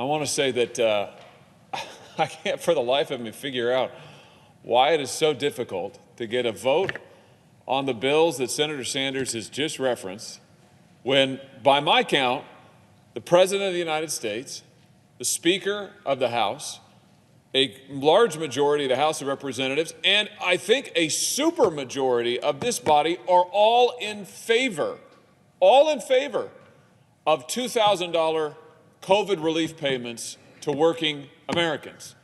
I want to say that I can't for the life of me figure out why it is so difficult to get a vote on the bills that Senator Sanders has just referenced when, by my count, the President of the United States, the Speaker of the House, a large majority of the House of Representatives, and I think a supermajority of this body are all in favor of $2,000 COVID relief payments to working Americans.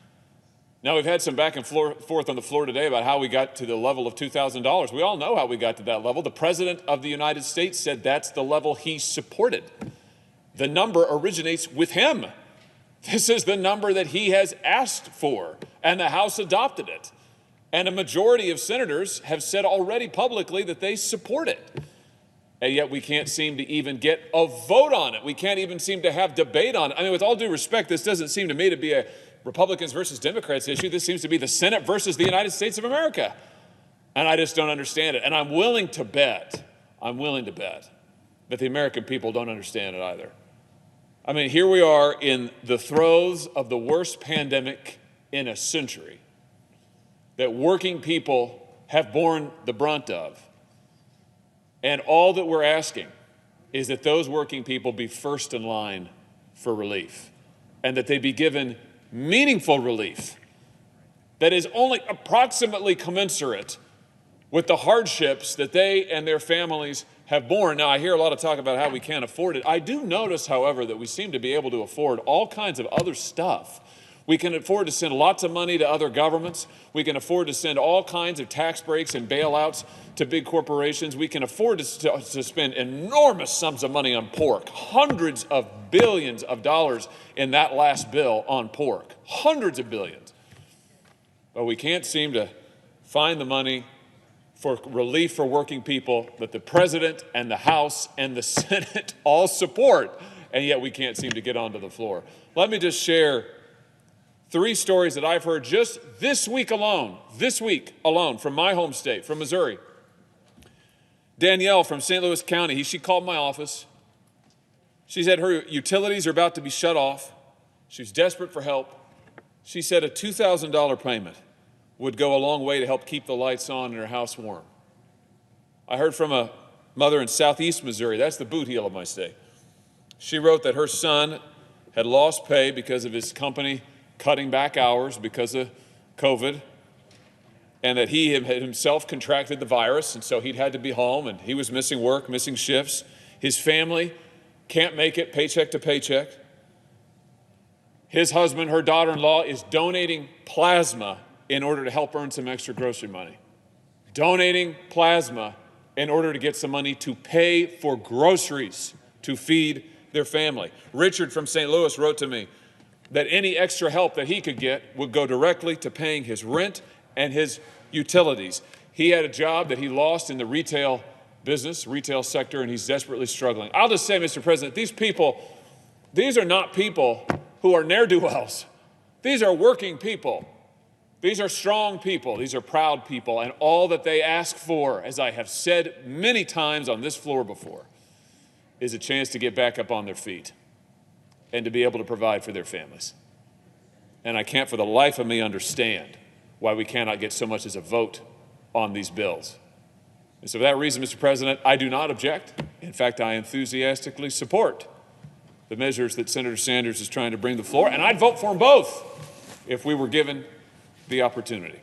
Now, we've had some back and forth on the floor today about how we got to the level of $2,000. We all know how we got to that level. The President of the United States said that's the level he supported. The number originates with him. This is the number that he has asked for, and the House adopted it. And a majority of senators have said already publicly that they support it. And yet we can't seem to even get a vote on it. We can't even seem to have debate on it. I mean, with all due respect, this doesn't seem to me to be a Republicans versus Democrats issue. This seems to be the Senate versus the United States of America. And I just don't understand it. And I'm willing to bet that the American people don't understand it either. I mean, here we are in the throes of the worst pandemic in a century that working people have borne the brunt of. And all that we're asking is that those working people be first in line for relief, and that they be given meaningful relief that is only approximately commensurate with the hardships that they and their families have borne. Now, I hear a lot of talk about how we can't afford it. I do notice, however, that we seem to be able to afford all kinds of other stuff. We can afford to send lots of money to other governments. We can afford to send all kinds of tax breaks and bailouts to big corporations. We can afford to spend enormous sums of money on pork, hundreds of billions of dollars in that last bill on pork, hundreds of billions. But we can't seem to find the money for relief for working people that the President and the House and the Senate all support, and yet we can't seem to get onto the floor. Let me just share 3 stories that I've heard just this week alone, from my home state, from Missouri. Danielle from St. Louis County, she called my office. She said her utilities are about to be shut off. She's desperate for help. She said a $2,000 payment would go a long way to help keep the lights on in her house warm. I heard from a mother in southeast Missouri, that's the boot heel of my state. She wrote that her son had lost pay because of his company cutting back hours because of COVID, and that he had himself contracted the virus, and so he'd had to be home, and he was missing work, missing shifts. His family can't make it paycheck to paycheck. His husband, her daughter-in-law, is donating plasma in order to help earn some extra grocery money. Donating plasma in order to get some money to pay for groceries to feed their family. Richard from St. Louis wrote to me that any extra help that he could get would go directly to paying his rent and his utilities. He had a job that he lost in the retail business, retail sector, and he's desperately struggling. I'll just say, Mr. President, these are not people who are ne'er-do-wells. These are working people. These are strong people. These are proud people. And all that they ask for, as I have said many times on this floor before, is a chance to get back up on their feet and to be able to provide for their families. And I can't for the life of me understand why we cannot get so much as a vote on these bills. And so for that reason, Mr. President, I do not object. In fact, I enthusiastically support the measures that Senator Sanders is trying to bring to the floor, and I'd vote for them both if we were given the opportunity.